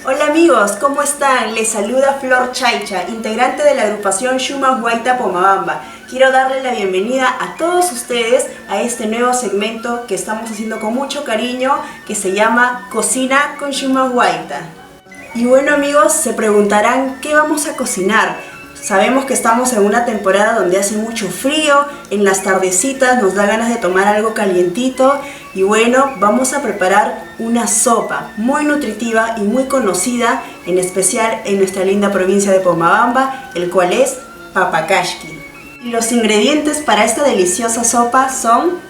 Hola amigos, ¿cómo están? Les saluda Flor Chaicha, integrante de la agrupación Shumas Huayta Pomabamba. Quiero darle la bienvenida a todos ustedes a este nuevo segmento que estamos haciendo con mucho cariño, que se llama Cocina con Shumas Huayta. Y bueno amigos, se preguntarán ¿qué vamos a cocinar? Sabemos que estamos en una temporada donde hace mucho frío, en las tardecitas nos da ganas de tomar algo calientito y bueno, vamos a preparar una sopa muy nutritiva y muy conocida, en especial en nuestra linda provincia de Pomabamba, el cual es papakashki. Y los ingredientes para esta deliciosa sopa son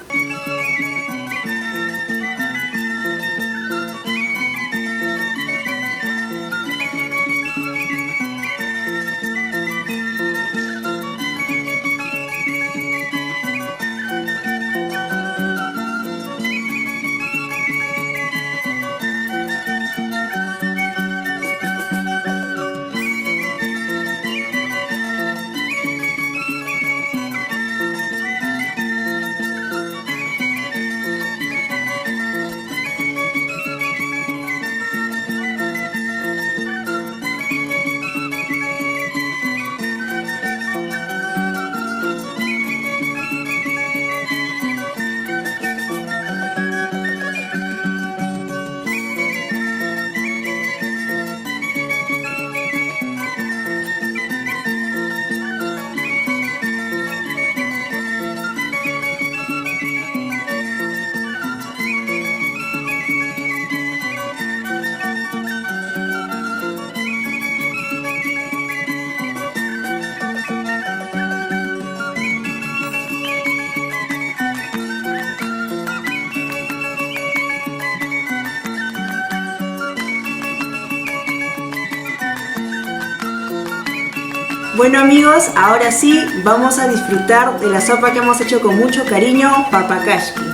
Bueno amigos, ahora sí vamos a disfrutar de la sopa que hemos hecho con mucho cariño, papakashki.